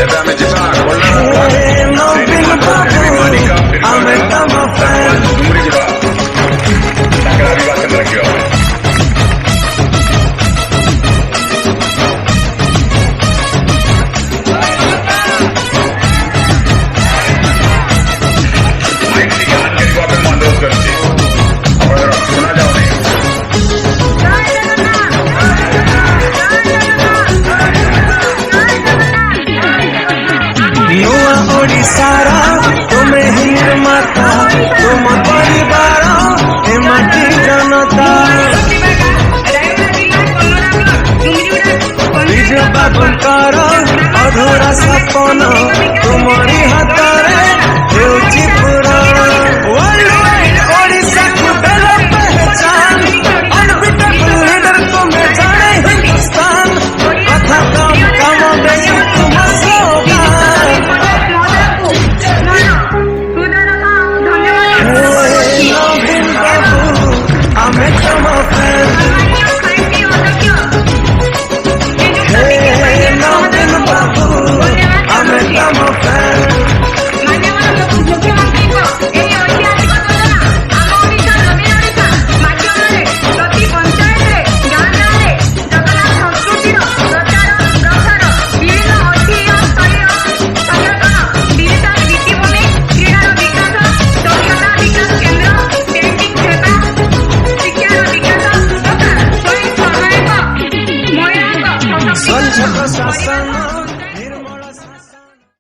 ଏବେ ଆମେ ଯିବା ଆମେ ତମ ଡୁମୁରି ଯିବା ତାଙ୍କର ଆଦିବାସୀ ରଖିବ। ओडिशारा तुम्हें ही निर्माता तुम परिवार ए माटी जनता विजय बाबुंकर अधूरा सपन तुम्हारी हाथ